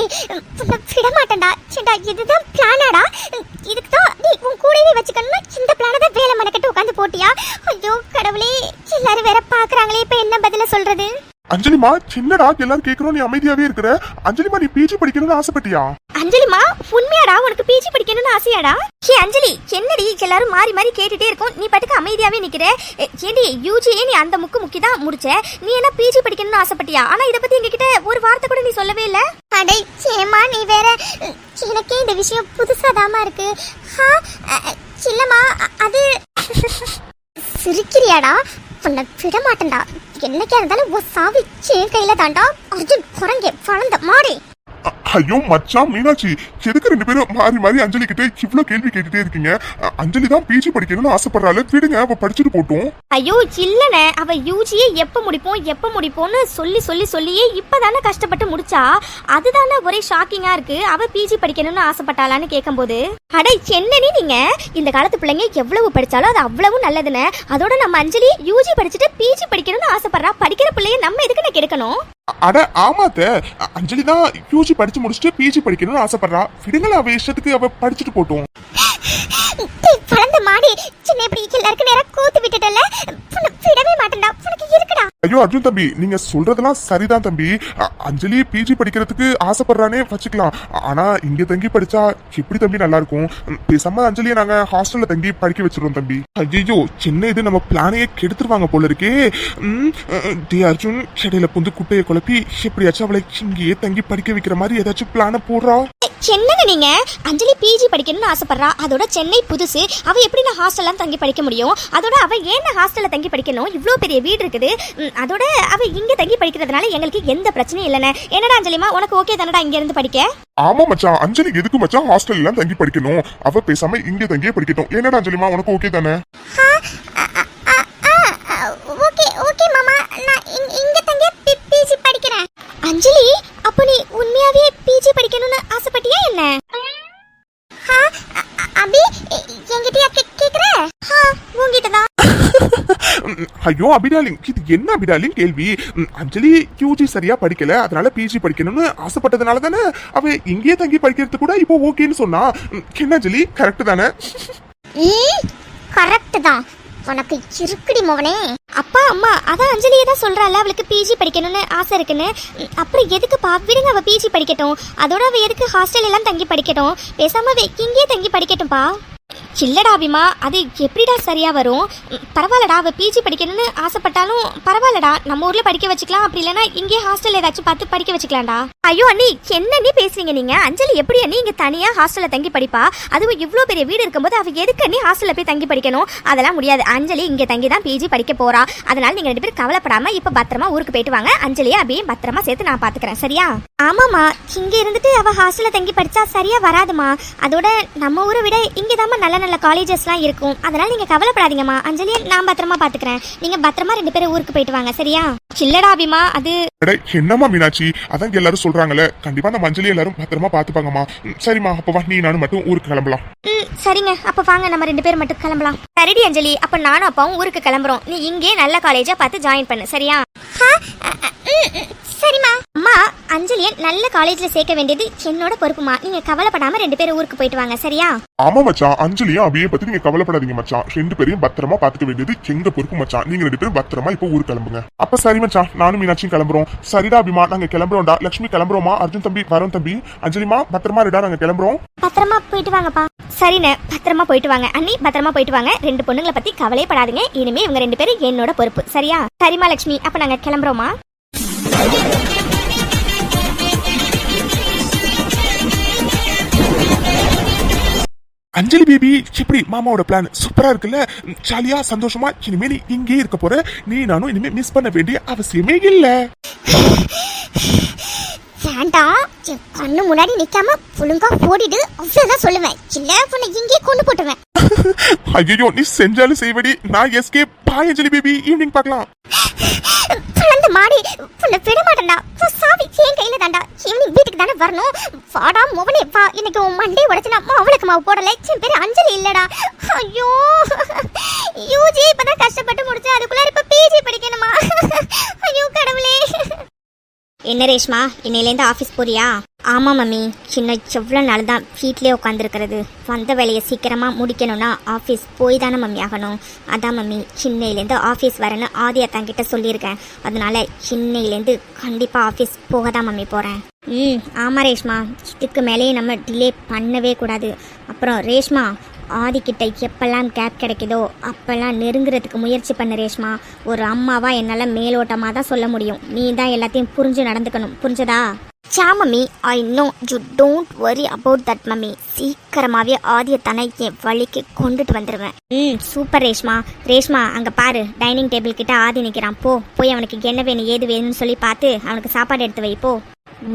விட மாட்டேன்டா. சேண்டா, இதுதான் பிளானாடா? இதுக்கு தான் நீ உன் கூடவே வச்சுக்கணும்னா இந்த பிளானை தான் வேலை மனக்கட்டு உட்காந்து போட்டியா? ஐயோ கடவுளே, எல்லாரும் வேற பாக்குறாங்களே, இப்ப என்ன பதில சொல்றது? அஞ்சலிமா, சின்னடா எல்லாரும் கேக்குறோம், நீ அமைதியாவே இருக்கிற. அஞ்சலிமா, நீ பிஜி படிக்கணும்னு ஆசைப்பட்டியா? அஞ்சலிமா உண்மையாடா உனக்கு பிஜி படிக்கணும்னு ஆசையாடா? ஹே அஞ்சலி, என்னடி எல்லாரும் மாறி மாறி கேட்டுட்டே இருக்கும், நீ பாட்டுக்கு அமைதியாவே நிக்கிற. ஏண்டி யூஜியே நீ அந்த முக்கி தான் முடிச்ச, நீ என்ன பிஜி படிக்கணும்னு ஆசைப்பட்டியா? ஆனா இத பத்தி எங்ககிட்ட ஒரு வார்த்தை கூட நீ சொல்லவே இல்ல. அடே சேமா, நீ வேற, எனக்கே இந்த விஷயம் புதுசாதாமா இருக்கு. இல்லம்மா, அது சிரிக்கிறியாடா? உன்னை விட மாட்டேன்டா. என்னைக்கா இருந்தாலும் ஒரு சாவி என் கையில தாண்டா. அர்ஜுன் குரங்கே வளர்ந்த மாடி. ஐயோ மச்சான் மீனாட்சி, எதுக்கு ரெண்டு பேரும் மாறி மாறி அஞ்சலி கிட்ட இவ்ளோ கேள்வி கேட்டுட்டே இருக்கீங்க? அஞ்சலி தான் பிஜி படிக்கணும்னு ஆசைப்படுறாள், விடுங்க, அவ படிச்சுட்டு போட்டும். ஐயோ இல்லனே, அவ யூஜியே எப்ப முடிப்போம்னு சொல்லியே இப்பதானே கஷ்டப்பட்டு முடிச்சா. அதுதானே ஒரே ஷாக்கிங்கா இருக்கு. அவ பிஜி படிக்கணும்னு ஆசைப்பட்டாளான்னு கேட்கும்போது, அடே என்னன்னு நீங்க, இந்த காலத்து பிள்ளைங்க எவ்வளவு படிச்சாலும் அது அவ்வளவு நல்லதுன்னு. அதோட நம்ம அஞ்சலி யூஜி படிச்சுட்டு பிஜி படிக்கணும்னு ஆசைப்படுறா. படிக்கிற பிள்ளைய நம்ம எதுக்கு கெடுக்கணும்? அட ஆமாத்த, அஞ்சலி தான் யூஜி படிச்சு முடிச்சுட்டு பிஜி படிக்கணும்னு ஆசைப்படுறா, விடுங்களா, அவ இஷ்டத்துக்கு அவ படிச்சுட்டு போட்டும். வளர்ந்த மாடி, சின்ன இப்படி எல்லாருக்கும் நேரா கூத்து விட்டுட்டல, விடவே மாட்டேன்டா. உனக்கு இருக்குடா. ஐயோ அர்ஜுன் தம்பி, நீங்க சொல்றதெல்லாம் சரிதான் தம்பி. அஞ்சலி பிஜி படிக்கிறதுக்கு ஆசைப்படுறானே வச்சுக்கலாம், ஆனா இங்க தங்கி படிச்சா எப்படி தம்பி நல்லா இருக்கும்? பேசாம அஞ்சலியை நாங்க ஹாஸ்டல்ல தங்கி படிக்க வச்சிருவோம் தம்பி. ஐயோ சின்ன இது நம்ம பிளானையே கெடுத்துருவாங்க போல இருக்கே. டி அர்ஜுன், இடையில புந்து குட்டையை குழப்பி எப்படியாச்சும் அவளை இங்கேயே தங்கி படிக்க வைக்கிற மாதிரி ஏதாச்சும் பிளான போடுறா. என்னங்க நீங்க, அஞ்சலி பிஜி படிக்கணும்னு ஆசைப்படுறா. அதோட சென்னை புதுசு, அவ எப்படி நான் ஹாஸ்டல்ல தங்கி படிக்க முடியும்? அதோட அவ ஏன் ஹாஸ்டல்ல தங்கி படிக்கணும்? இவ்ளோ பெரிய வீடு இருக்குது. அதோட அவ இங்க தங்கி படிக்கிறதுனால எங்களுக்கு எந்த பிரச்சனையும் இல்லனே. என்னடா அஞ்சலிமா, உனக்கு ஓகே தானடா இங்க இருந்து படிக்க? ஆமா மச்சான், அஞ்சலி எதுக்கு மச்சான் ஹாஸ்டல் எல்லாம் தங்கி படிக்கணும்? அவ பேசாம இங்க தங்கியே படிக்கட்டும். என்னடா அஞ்சலிமா, உனக்கு ஓகே தானே? ஓகே மாமா, நான் இங்க தங்கியே பிஜி படிக்கிறேன். அஞ்சலி, அப்ப நீ உண்மையாவே பிஜி படிக்கணும்னு ஆசைப்பட்டியா என்ன? அபி, என்கிட்டயா கேக்குற? உங்ககிட்ட தான். ஐயோ அபிடாலிங், இது என்ன அபிடாலிங் கேள்வி? அஞ்சலி யூஜி சரியா படிக்கல, அதனால பிஜி படிக்கணும்னு ஆசைப்பட்டதுனால தானே அவ இங்கேயே தங்கி படிக்கிறது கூட இப்போ ஓகேன்னு சொன்னா. என்ன அஞ்சலி, கரெக்ட் தானே? கரெக்ட் தான். உனக்கு இருக்குடி மோகனே. அப்பா அம்மா, அதான் அஞ்சலியே தான் சொல்றாள் அவளுக்கு பிஜி படிக்கணும்னு ஆசை இருக்குன்னு. அப்புறம் எதுக்குப்பா, விடுங்க, அவ பிஜி படிக்கட்டும். அதோட அவ எதுக்கு ஹாஸ்டல் எல்லாம் தங்கி படிக்கட்டும்? பேசாம அவ இங்கேயே தங்கி படிக்கட்டும்பா. இல்லடா அபிமா, அது எப்படிடா சரியா வரும்? பரவாயில்லடா, அவ பிஜி படிக்கணும்னு ஆசைப்பட்டாலும் பரவாயில்லடா, நம்ம ஊர்ல படிக்க வச்சுக்கலாம். அப்படி இல்லைன்னா இங்கே ஹாஸ்டல் ஏதாச்சும் பார்த்து படிக்க வச்சுக்கலாம்டா. ஐயோ அண்ணி, என்ன பேசுறீங்க நீங்க? அஞ்சலி எப்படி அண்ணி இங்க தனியா ஹாஸ்டல்ல தங்கி படிப்பா? அதுவும் இவ்வளோ பெரிய வீடு இருக்கும்போது அவ எதுக்கு அண்ணி ஹாஸ்டல்ல போய் தங்கி படிக்கணும்? அதெல்லாம் முடியாது. அஞ்சலி இங்க தங்கி தான் பிஜி படிக்க போறா. அதனால நீங்க ரெண்டு பேரும் கவலைப்படாம இப்ப பத்திரமா ஊருக்கு போயிட்டு வாங்க. அஞ்சலியை அபியும் பத்திரமா சேர்த்து நான் பாத்துக்கிறேன், சரியா? ஆமாமா, இங்க இருந்துட்டு அவ ஹாஸ்டல்ல தங்கி படிச்சா சரியா வராதுமா. அதோட நம்ம ஊரை விட இங்கதாம்மா நல்ல நல்ல காலேஜஸ்லாம் இருக்கும். அதனால நீங்க கவலைப்படாதீங்கம்மா. அஞ்சலியை நான் பத்திரமா பாத்துக்கிறேன். நீங்க பத்திரமா ரெண்டு பேரும் ஊருக்கு போயிட்டு வாங்க, சரியா? இல்லடா அபிமா, அது என்னம்மா மீனாட்சி, அதான் எல்லாரும் சொல்றாங்கல்ல, கண்டிப்பா நம்ம அஞ்சலி எல்லாரும் பத்திரமா பாத்துப்பாங்கம்மா. சரிம்மா, அப்ப வா, நீ நானும் மட்டும் ஊருக்கு கிளம்பலாம். சரிங்க, அப்ப வாங்க நம்ம ரெண்டு பேரும் மட்டும் கிளம்பலாம். சரிடி அஞ்சலி, அப்ப நானும் அப்பாவும் ஊருக்கு கிளம்புறோம். நீ இங்கே நல்ல காலேஜா பார்த்து ஜாயின் பண்ணு, சரியா? சரிம்மா. அம்மா, அஞ்சலியை நல்ல காலேஜ்ல சேர்க்க வேண்டியது என்னோட பொறுப்புமா. நீங்க கவலைப்படாம ரெண்டு பேரும் ஊருக்கு போயிட்டு வாங்க, சரியா? ஆமா மச்சான், அஞ்சலியும் அபியை பத்தி நீங்க கவலைப்படாதீங்க மச்சான். ரெண்டு பேரையும் பத்திரமா பாத்துக்க வேண்டியது எங்க பொறுப்பு மச்சான். நீங்க ரெண்டு பேரும் பத்திரமா இப்ப ஊருக்கு கிளம்புங்க. அப்ப சரி மச்சான், நானும் மீனாட்சியும் கிளம்புறோம். சரிடா அபிமா, நாங்க கிளம்புறோம்டா. லட்சுமி கிளம்புறோமா? அர்ஜுன் தம்பி வரோம் தம்பி. அஞ்சலிமா பத்திரமா இருடா, நாங்க கிளம்புறோம். பத்திரமா போயிட்டு வாங்கப்பா. சரிண்ணே, பத்திரமா போயிட்டு வாங்க. அண்ணி பத்திரமா போயிட்டு வாங்க. ரெண்டு பொண்ணுங்களை பத்தி கவலைப்படாதீங்க. இனிமே இவங்க ரெண்டு பேரும் என்னோட பொறுப்பு, சரியா? சரிமா லட்சுமி, அப்ப நாங்க கிளம்புறோமா? அஞ்சலி பேபி, எப்படி மாமாவோட பிளான் சூப்பரா இருக்குல்ல? ஜாலியா சந்தோஷமா இனிமே நீ இங்கே இருக்க போற. நீ நானும் இனிமே மிஸ் பண்ண வேண்டிய அவசியமே இல்ல. வேண்டாம், என் கண்ணு முன்னாடி நிக்காம ஒழுங்கா ஓடிடு, அவ்வளவுதான் சொல்லுவேன். இல்ல உன்னை இங்கே கொண்டு போட்டுருவேன். ஐயோ, நீ செஞ்சாலும் செய்வடி. நான் எஸ்கே. பாய் அஞ்சலி பேபி, ஈவினிங் பார்க்கலாம். அந்த மாடி உன்னை விட மாட்டேன்டா. சாவி என் கையில தாண்டா. ஈவினிங் வீட்டுக்கு தானே வரணும். வாடா மோகனே வா. இன்னைக்கு உன் மண்டே உடைச்சுனா அவளுக்கு மாவு போடல. என் பேரு அஞ்சலி இல்லடா. ஐயோ, யூஜி இப்பதான் கஷ்டப்பட்டு முடிச்சு அதுக்குள்ள இப்ப பிஜி படிக்கணுமா? ஐயோ கடவுளே. என்ன ரேஷ்மா, இன்னையிலேருந்து ஆஃபீஸ் போறியா? ஆமா மம்மி, சின்ன எவ்வளோ நாள் தான் வீட்லேயே உட்காந்துருக்கிறது. வந்த வேலையை சீக்கிரமாக முடிக்கணும்னா ஆஃபீஸ் போய் தானே மம்மி ஆகணும். அதான் மம்மி, சின்னையிலேருந்து ஆஃபீஸ் வரேன்னு ஆதியா தங்கிட்ட சொல்லியிருக்கேன். அதனால சின்னையிலேருந்து கண்டிப்பாக ஆஃபீஸ் போக தான் மம்மி போகிறேன். ஆமாம் ரேஷ்மா, இதுக்கு மேலேயே நம்ம டிலே பண்ணவே கூடாது. அப்புறம் ரேஷ்மா, ஆதிக்கிட்ட எப்பெல்லாம் கேப் கிடைக்குதோ அப்பெல்லாம் நெருங்குறதுக்கு முயற்சி பண்ணு ரேஷ்மா. ஒரு அம்மாவா என்னால் மேலோட்டமாக தான் சொல்ல முடியும், நீ தான் எல்லாத்தையும் புரிஞ்சு நடந்துக்கணும், புரிஞ்சதா? சா mummy, I know, you don't worry about that mummy. சீக்கிரமாகவே ஆதியை தானே என் வழிக்கு கொண்டுட்டு வந்துடுவேன். சூப்பர் ரேஷ்மா. ரேஷ்மா, அங்கே பாரு, டைனிங் டேபிள் கிட்ட ஆதி நிற்கிறான். போய் அவனுக்கு என்ன வேணும் ஏது வேணும்னு சொல்லி பார்த்து அவனுக்கு சாப்பாடு எடுத்து வை போ.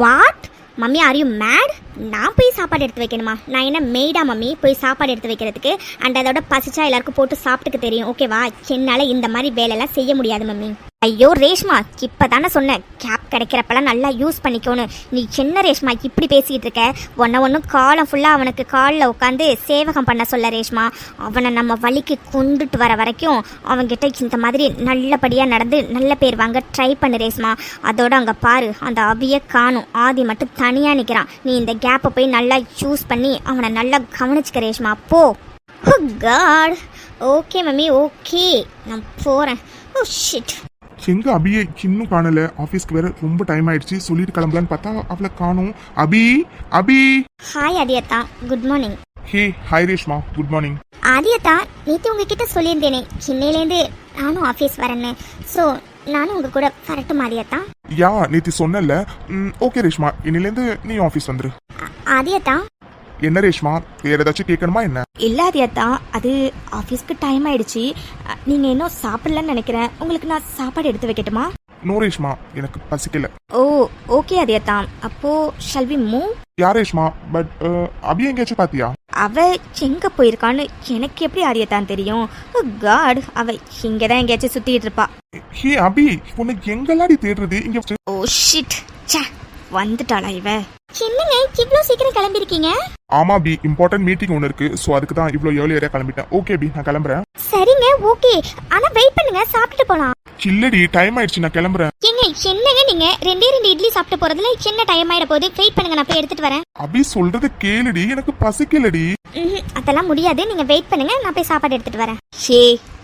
What mummy, are you mad? நான் போய் சாப்பாடு எடுத்து வைக்கணுமா? நான் என்ன மெய்டா மம்மி போய் சாப்பாடு எடுத்து வைக்கிறதுக்கு? அண்ட் அதோட பசிச்சா எல்லாருக்கும் போட்டு சாப்பிட்டுக்க தெரியும், ஓகேவா? என்னால் இந்த மாதிரி வேலையெல்லாம் செய்ய முடியாது மம்மி. ஐயோ ரேஷ்மா, இப்போ தானே சொன்னேன் கேப் கிடைக்கிறப்பெல்லாம் நல்லா யூஸ் பண்ணிக்கோன்னு. நீ என்ன ரேஷ்மா இப்படி பேசிகிட்டு இருக்க? ஒன்றும் காலம் ஃபுல்லாக அவனுக்கு காலில் உட்காந்து சேவகம் பண்ண சொல்ல ரேஷ்மா. அவனை நம்ம வழிக்கு கொண்டுட்டு வர வரைக்கும் அவன்கிட்ட இந்த மாதிரி நல்லபடியாக நடந்து நல்ல பேர் வாங்க ட்ரை பண்ணு ரேஷ்மா. அதோட அங்கே பாரு, அந்த அபியை காணும், ஆதி மட்டும் தனியாக நிற்கிறான். நீ இந்த கேப்பை போய் நல்லா யூஸ் பண்ணி அவனை நல்லா கவனிச்சுக்க ரேஷ்மா, போ. ஓ காட், ஓகே மம்மி, ஓகே, நான் போகிறேன். Oh shit. எங்க அபியை இன்னும் காணல? ஆபீஸ்க்கு வேற ரொம்ப டைம் ஆயிடுச்சு, சொல்லிட்டு கிளம்பலான்னு பார்த்தா அவளை காணும். அபி. ஹாய் ஆதியத்தா, good morning. Hey hi Reshma, good morning. ஆதியத்தா, நேற்று உங்ககிட்ட சொல்லியிருந்தேனே சென்னையிலேருந்து நானும் ஆஃபீஸ் வரேன்னு. ஸோ நானும் உங்க கூட வரட்டும் ஆதியத்தா? யா, நேற்று சொன்னல. ஓகே ரேஷ்மா, இன்னிலேருந்து நீ ஆஃபீஸ் வந்துரு. ஆதியத்தா, என்ன ரேஷ்மா, வேற ஏதாச்சும் கேட்கணுமா என்ன? இல்லாதியத்தா, அது ஆஃபீஸ்க்கு டைம் ஆயிடுச்சு, நீங்கள் இன்னும் சாப்பிடலன்னு நினைக்கிறேன். உங்களுக்கு நான் சாப்பாடு எடுத்து வைக்கட்டுமா? நோ ரேஷ்மா, எனக்கு பசிக்கல. ஓ ஓகே ஆதியத்தா, அப்போ shall we move? Yeah Reshma, but Abhi எங்கேயாச்சும் பாத்தியா? அவ எங்க போயிருக்கான்னு எனக்கு எப்படி ஆதியத்தான் தெரியும்? ஓ காட், அவ இங்கே தான் எங்கேயாச்சும் சுத்திட்டு இருப்பா. ஹே அபி, உன்னை எங்கெல்லாடி தேடுறது? இங்க ஓ ஷிட், ச்சே, வந்துட்டாளா இவ? என்னங்க இவ்வளோ சீக்கிரம் கிளம்பிருக்கீங்க? ஆமா பி, இம்பார்ட்டன்ட் மீட்டிங் ஒன்று இருக்கு, ஸோ அதுக்கு தான் இவ்வளோ ஏர்லியரா கிளம்பிட்டேன். ஓகே பி, நான் கிளம்புறேன். சரிங்க, ஓகே, ஆனா வெயிட் பண்ணுங்க, சாப்பிட்டுட்டு போலாம். இல்லடி, டைம் ஆயிடுச்சு, நான் கிளம்புறேன். ஏங்க என்னங்க நீங்க 2 இட்லி சாப்பிட்டு போறதுல என்ன டைம் ஆயிட போகுது? வெயிட் பண்ணுங்க, நான் போய் எடுத்துட்டு வரேன். அபி சொல்றது கேளுடி, எனக்கு பசிக்கலடி. அதெல்லாம் முடியாது, நீங்க வெயிட் பண்ணுங்க, நான் போய் சாப்பாடு எடுத்துட்டு வரேன். ஷே,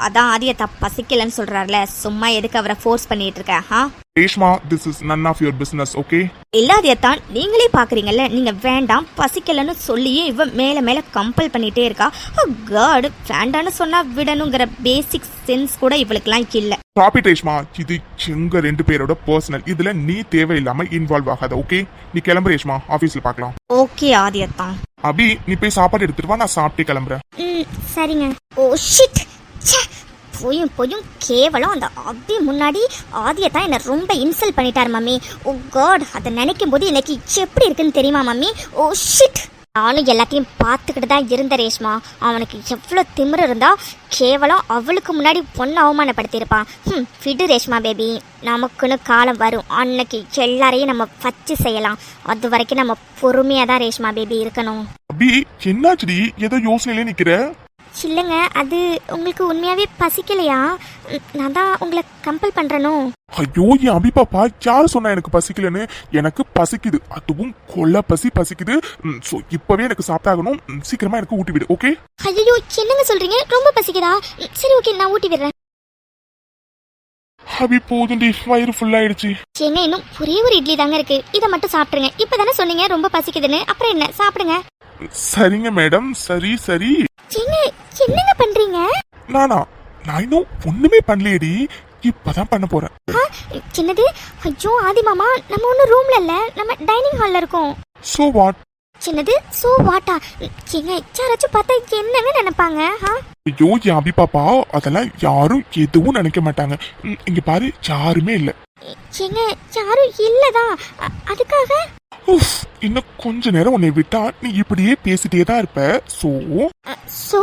அதான் ஆதியத்தா பசிக்கலன்னு சொல்றாருல, சும்மா எதுக்கு அவரை ஃபோர்ஸ் பண்ணிட்டு இருக்க? Reshma, this is none of your business, okay? இல்லாதியத்தான், நீங்களே பாக்குறீங்கல்ல, நீங்க வேண்டாம் பசிக்கலன்னு சொல்லியே இவ மேல கம்பல் பண்ணிட்டே இருக்கா. ஓ காட், வேண்டான்னு சொன்னா விடணுங்கிற பேசிக் சென்ஸ் கூட இவளுக்குலாம் இல்ல. ஸ்டாப் இட் ரேஷ்மா, இது எங்க 2 பேரோட பர்சனல், இதுல நீ தேவையில்லாம இன்வால்வ் ஆகாத, ஓகே? நீ கிளம்பு ரேஷ்மா, ஆபீஸ்ல பார்க்கலாம். ஓகே ஆதியத்தான். அபி, நீ போய் சாப்பாடு எடுத்துட்டு வா, நான் சாப்பிட்டே கிளம்புறேன். சரிங்க. ஓ ஷிட், போயும் கேவலம் அந்த அபி முன்னாடி ஆதியத்தான் என்ன ரொம்ப இன்சல்ட் பண்ணிட்டார் மம்மி. ஓ காட், அதை நினைக்கும் போது எனக்கு எப்படி இருக்குன்னு தெரியுமா மம்மி? Oh shit. நானும் எல்லாத்தையும் பார்த்துக்கிட்டு தான் இருந்த ரேஷ்மா. அவனுக்கு எவ்வளோ திமிரு இருந்தா கேவலம் அவளுக்கு முன்னாடி பொண்ணு அவமானப்படுத்தியிருப்பான். விடு ரேஷ்மா பேபி, நமக்குன்னு காலம் வரும், அன்னைக்கு எல்லாரையும் நம்ம வச்சு செய்யலாம். அது வரைக்கும் நம்ம பொறுமையாக தான் ரேஷ்மா பேபி இருக்கணும். அபி, என்னாச்சுடி, ஏதோ யோசனையிலே நிக்கிற? இல்லைங்க, அது உங்களுக்கு உண்மையாவே பசிக்கலையா? நான் தான் உங்களை கம்பல் பண்றேனோ? ஐயோ, என் அபி பாப்பா, யாரு சொன்னா எனக்கு பசிக்கலன்னு? எனக்கு பசிக்குது, அதுவும் கொல்ல பசிக்குது. சோ இப்பவே எனக்கு சாப்பிட்டாகணும், சீக்கிரமா எனக்கு ஊட்டி விடு, ஓகே? ஐயோ, என்னங்க சொல்றீங்க? ரொம்ப பசிக்குதா? சரி ஓகே, நான் ஊட்டி விடுறேன். அபி போதுண்டி, வயிறு ஃபுல் ஆயிடுச்சு. ஏங்க இன்னும் ஒரே ஒரு இட்லி தாங்க இருக்கு, இதை மட்டும் சாப்பிடுங்க. இப்பதானே சொன்னீங்க ரொம்ப பசிக்குதுன்னு, அப்புறம் என்ன, சாப்பிடுங்க. சரிங்க மேடம், சரி. ஏங்க என்னங்க பண்றீங்க? நான் இன்னும் ஒண்ணுமே பண்ணலையேடி, இப்பதான் பண்ண போறேன். சின்னது, ஐயோ ஆதி மாமா, நம்ம ஒன்னும் ரூம்ல இல்ல, நம்ம டைனிங் ஹால்ல இருக்கோம். So what? சின்னது, சோ வாட்டா? ஏங்க யாராச்சும் பார்த்தா என்னங்க நினைப்பாங்க? ஐயோ என் அபி பாப்பா, அதெல்லாம் யாரும் எதுவும் நினைக்க மாட்டாங்க. இங்க பாரு, யாருமே இல்ல. ஏங்க யாரும் இல்லதான், அதுக்காக இன்னும் கொஞ்ச நேரம் உன்னை விட்டா நீ இப்படியே பேசிட்டே தான் இருப்ப. சோ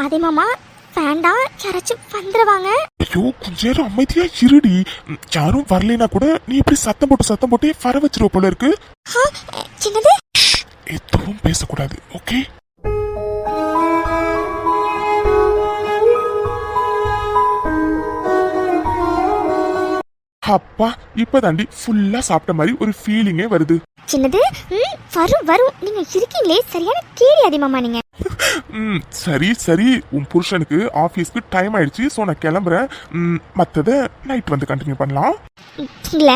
ஆதி மாமா, வேண்டாம், யாராச்சும் வந்துருவாங்க. ஐயோ, கொஞ்ச நேரம் அமைதியா இருடி. யாரும் வரலைனா கூட நீ இப்படி சத்தம் போட்டு வர வச்சிருவ போல இருக்கு. சின்னது, எதுவும் பேசக்கூடாது, ஓகே? அப்பா, இப்பதாண்டி ஃபுல்லா சாப்பிட்ட மாதிரி ஒரு ஃபீலிங்கே வருது. சின்னது, வரும், நீங்க இருக்கீங்களே, சரியான கேடி ஆதி மாமா நீங்க. சரி, உன் புருஷனுக்கு ஆபீஸ்க்கு டைம் ஆயிடுச்சு, சோ நான் கிளம்புறேன். மத்தத நைட் வந்து கண்டினியூ பண்ணலாம். இல்ல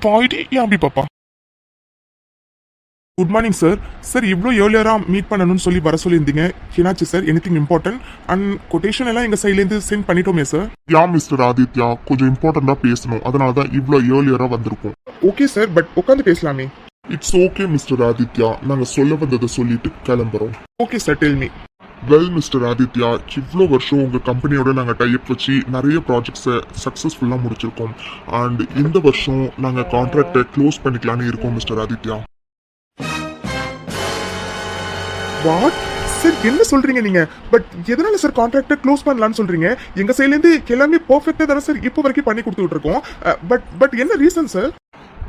பாய்டி, யாம்பி பாப்பா. Good morning sir. சார் இவ்வளோ ஏர்லியராக மீட் பண்ணணும்னு சொல்லி வர சொல்லியிருந்தீங்க. என்னாச்சு sir? Anything important? And quotation எல்லாம் எங்கள் சைட்லேருந்து சென்ட் பண்ணிட்டோமே சார். யா மிஸ்டர் ஆதித்யா, கொஞ்சம் இம்பார்ட்டண்டாக பேசணும், அதனால தான் இவ்வளோ ஏர்லியராக வந்திருக்கோம். ஓகே சார், பட் உட்காந்து பேசலாமே. இட்ஸ் ஓகே மிஸ்டர் ஆதித்யா, நாங்கள் சொல்ல வந்ததை சொல்லிட்டு கிளம்புறோம். Okay sir, tell me. Well mister Aditya, இவ்வளோ வருஷம் உங்கள் கம்பெனியோட நாங்கள் டைப் வச்சு நிறைய ப்ராஜெக்ட்ஸை சக்ஸஸ்ஃபுல்லாக முடிச்சிருக்கோம். அண்ட் இந்த வருஷம் நாங்கள் கான்ட்ராக்டை க்ளோஸ் பண்ணிக்கலான்னு இருக்கோம் மிஸ்டர் ஆதித்யா. வாட் சார், என்ன சொல்றீங்க நீங்க? பட் எதனால சார் கான்ட்ராக்டை க்ளோஸ் பண்ணலாம்னு சொல்றீங்க? எங்க சைட்ல இருந்து எல்லாமே பெர்ஃபெக்ட்டா தானே சார் இப்போ வரைக்கும் பண்ணி கொடுத்துட்டு இருக்கோம். பட் என்ன reason sir?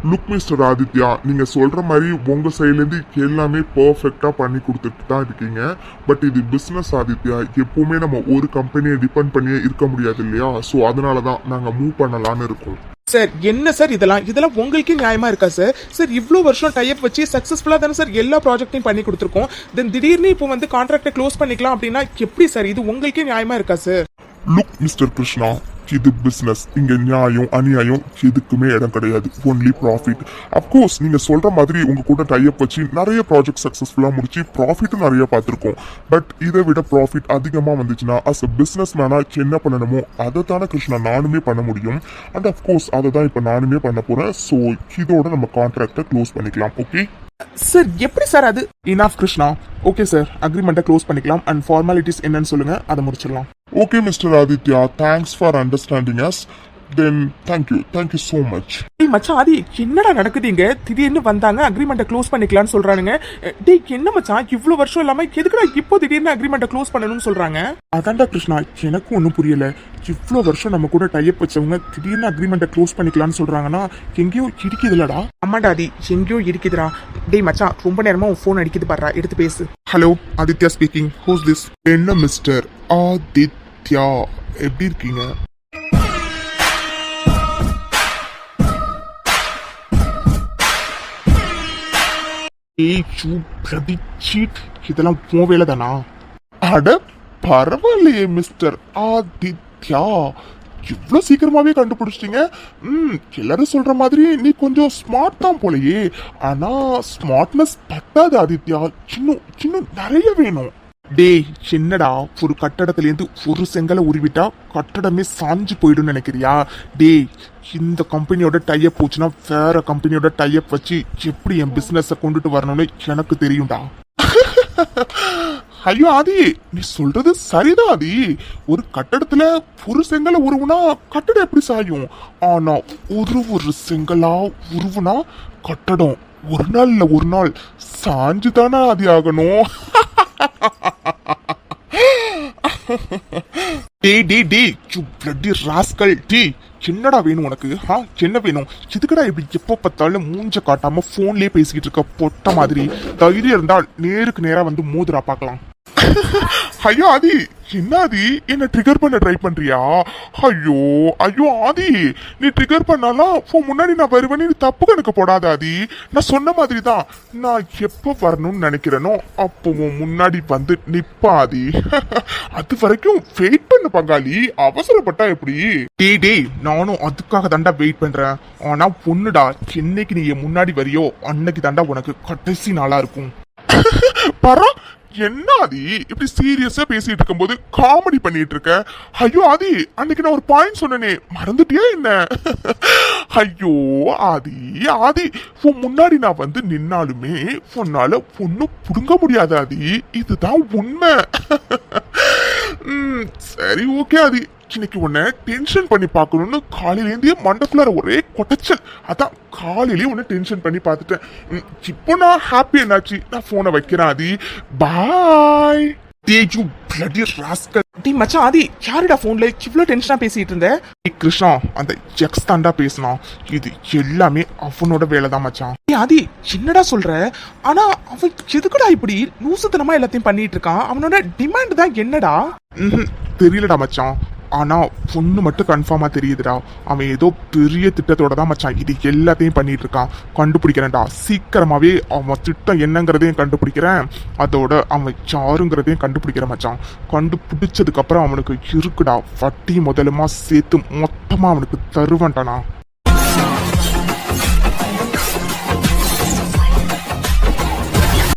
Look mister Aditya, நீங்க சொல்ற மாதிரி உங்க சைட்லேருந்து எல்லாமே பர்ஃபெக்டா பண்ணி கொடுத்துட்டு தான் இருக்கீங்க. பட் இது பிசினஸ் ஆதித்யா, எப்பவுமே நம்ம ஒரு கம்பெனியை டிபெண்ட் பண்ணியே இருக்க முடியாது இல்லையா? ஸோ அதனால தான் நாங்கள் மூவ் பண்ணலான்னு இருக்கோம். சார் என்ன சார் இதெல்லாம் உங்களுக்கே நியாயமா இருக்கா சார்? சார் இவ்வளோ வருஷம் டைப் வச்சு சக்ஸஸ்ஃபுல்லாக தானே சார் எல்லா ப்ராஜெக்ட்டையும் பண்ணி கொடுத்துருக்கோம். தென் திடீர்னு இப்போ வந்து கான்ட்ராக்டை க்ளோஸ் பண்ணிக்கலாம் அப்படின்னா எப்படி சார்? இது உங்களுக்கே நியாயமா இருக்கா சார்? லுக் மிஸ்டர் கிருஷ்ணா, இது பிசினஸ், இங்க நியாயம் அநியாயம் எதுக்குமே இடம் கிடையாது. Only profit. அப்கோர்ஸ் நீங்க சொல்ற மாதிரி உங்க கூட டைப் வச்சு நிறைய ப்ராஜெக்ட் சக்சஸ்ஃபுல்லா முடிச்சு ப்ராஃபிட்டும் நிறைய பார்த்துருக்கோம். பட் இதை விட ப்ராஃபிட் அதிகமா வந்துச்சுன்னா அஸ் அ பிசினஸ் மேனா என்ன பண்ணணுமோ அதை தானே கிருஷ்ணா நானுமே பண்ண முடியும். அண்ட் அப்கோர்ஸ் அதை தான் இப்போ நானுமே பண்ண போறேன். ஸோ இதோட நம்ம கான்ட்ராக்டை க்ளோஸ் பண்ணிக்கலாம். ஓகே சார், எப்படி சார் அது? இனாஃப் கிருஷ்ணா. ஓகே சார், அக்ரிமெண்ட்டை க்ளோஸ் பண்ணிக்கலாம். அண்ட் ஃபார்மாலிட்டிஸ் என்னன்னு சொல்லுங்க, அதை முடிச்சிடலாம். Okay mister Aditya, thanks for understanding us. Then thank you so much. டேய் மச்சான், ஆதி என்னடா நடக்குதுங்க? திடீர்னு வந்தாங்க அக்ரிமெண்ட்டை க்ளோஸ் பண்ணிக்கலாம்னு சொல்றானுங்க. டேய் என்ன மச்சான், இவ்வளோ வருஷம் இல்லாம எதுக்குடா இப்போ திடீர்னு அக்ரிமெண்ட்டை க்ளோஸ் பண்ணணும்னு சொல்றாங்க? அதான்டா கிருஷ்ணா, எனக்கும் ஒன்றும் புரியல. இவ்வளோ வருஷம் நம்ம கூட டைப் வச்சவங்க திடீர்னு அக்ரிமெண்ட்டை க்ளோஸ் பண்ணிக்கலாம்னு சொல்றாங்கன்னா எங்கேயோ இடிக்குதுலடா. ஆமாண்டா ஆதி, எங்கேயோ இடிக்குதுடா. டேய் மச்சான், ரொம்ப நேரமா உன் ஃபோன் அடிக்குது பாடுறா, எடுத்து பேசு. Hello, Aditya speaking. Who's this? என்ன மிஸ்டர் ஆதித்யா, எப்படி இருக்கீங்க? இதெல்லாம் உன் வேலை தானா? அட பரவாயில்லையே மிஸ்டர் ஆதித்யா, இவ்வளோ சீக்கிரமாவே கண்டுபிடிச்சிட்டீங்க. எல்லாரும் சொல்ற மாதிரி நீ கொஞ்சம் ஸ்மார்ட் தான் போலயே. ஆனா ஸ்மார்ட்னஸ் பத்தாது ஆதித்யா, சின்ன நிறைய வேணும். டேய் சின்னடா, ஒரு கட்டடத்திலேருந்து ஒரு செங்கலை உருவிட்டா கட்டடமே சாஞ்சு போயிடும் நினைக்கிறியா? டேய், இந்த கம்பெனியோட டைப் போச்சுன்னா வேற கம்பெனியோட டைப் வச்சு எப்படி என் பிசினஸை கொண்டுட்டு வரணும்னு எனக்கு தெரியும்டா. ஐயோ ஆதி, நீ சொல்றது சரிதான் ஆதி. ஒரு கட்டடத்துல ஒரு செங்கலை உருவுனா கட்டடம் எப்படி சாயும்? ஆனா ஒரு செங்கலா உருவுனா கட்டடம் ஒரு நாள் இல்ல ஒரு நாள் சாஞ்சுதானே ஆதி ஆகணும். என்னடா வேணும் உனக்கு? என்ன வேணும்? எதுக்கடா இப்படி எப்போ பார்த்தாலும் மூஞ்ச காட்டாம போன்லயே பேசிக்கிட்டு இருக்க பொட்ட மாதிரி? தைரியம் இருந்தால் நேருக்கு நேரா வந்து மோதுரா பார்க்கலாம். ஐயோ ஆதி, என்ன ஆதி என்ன ட்ரிகர் பண்ண ட்ரை பண்றியா? ஐயோ ஆதி, நீ ட்ரிகர் பண்ணாலும் முன்னாடி நான் வருவேன்னு நீ தப்பு கணக்கு போடாத ஆதி. நான் சொன்ன மாதிரி தான், நான் எப்போ வரணும்னு நினைக்கிறேனோ அப்போ முன்னாடி வந்து நிப்பா ஆதி. அது வரைக்கும் வெயிட் பண்ண பங்காளி, அவசரப்பட்டா எப்படி? டேய் நானும் அதுக்காக தாண்டா வெயிட் பண்றேன். ஆனா பொண்ணுடா, என்னைக்கு நீ முன்னாடி வரியோ அன்னைக்கு தாண்டா உனக்கு கடைசி நாளா இருக்கும். பரா, என்ன ஆதி இப்படி சீரியஸா பேசிட்டு இருக்கும்போது காமெடி பண்ணிட்டு இருக்க? ஐயோ ஆதி, அன்னைக்கு நான் ஒரு பாயிண்ட் சொன்னனே, மறந்துட்டியா என்ன? ஐயோ ஆதி, உன் முன்னாடி நான் வந்து நின்னாலுமே உன்னால பொண்ணு புடுங்க முடியாது ஆதி, இதுதான் உண்மை. சரி ஓகே ஆதி, இன்னைக்கு உன்னை டென்ஷன் பண்ணி பார்க்கணும்னு காலையிலேருந்தே மண்டக்குள்ளார ஒரே கொட்டச்சல். அதான் காலையிலேயே உன்னை டென்ஷன் பண்ணி பார்த்துட்டேன். இப்போ நான் ஹாப்பி என்னாச்சு, நான் போனை வைக்கிறேன் ஆதி. பாய். டேய் பிளடி ராஸ்கல். டேய் மச்சான் ஆதி, யாருடா போன்ல இவ்ளோ டென்ஷனா பேசிட்டு இருந்த? கிருஷ்ணா, அந்த எக்ஸ் தாண்டா பேசினா. இது எல்லாமே அவனோட வேலை தான் மச்சான். டேய் ஆதி, என்னடா சொல்ற? ஆனா அவன் எதுக்குடா இப்படி லூசுத்தனமா எல்லாத்தையும் பண்ணிட்டு இருக்கான்? அவனோட டிமாண்ட் தான் என்னடா? தெரியலடா மச்சான். ஆனா பொண்ணு மட்டும் கன்ஃபார்மா தெரியுதுடா, அவன் ஏதோ பெரிய திட்டத்தோட தான் மச்சான் இது எல்லாத்தையும் பண்ணிட்டு இருக்கான். கண்டுபிடிக்கிறேன்டா, சீக்கிரமாவே அவன் திட்டம் என்னங்கிறதையும் கண்டுபிடிக்கிறேன், அதோட அவன் யாருங்கிறதையும் கண்டுபிடிக்கிறேன் மச்சான். கண்டுபிடிச்சதுக்கு அப்புறம் அவனுக்கு இருக்குடா, வட்டி முதலுமா சேர்த்து மொத்தமா அவனுக்கு தருவேன்டானா.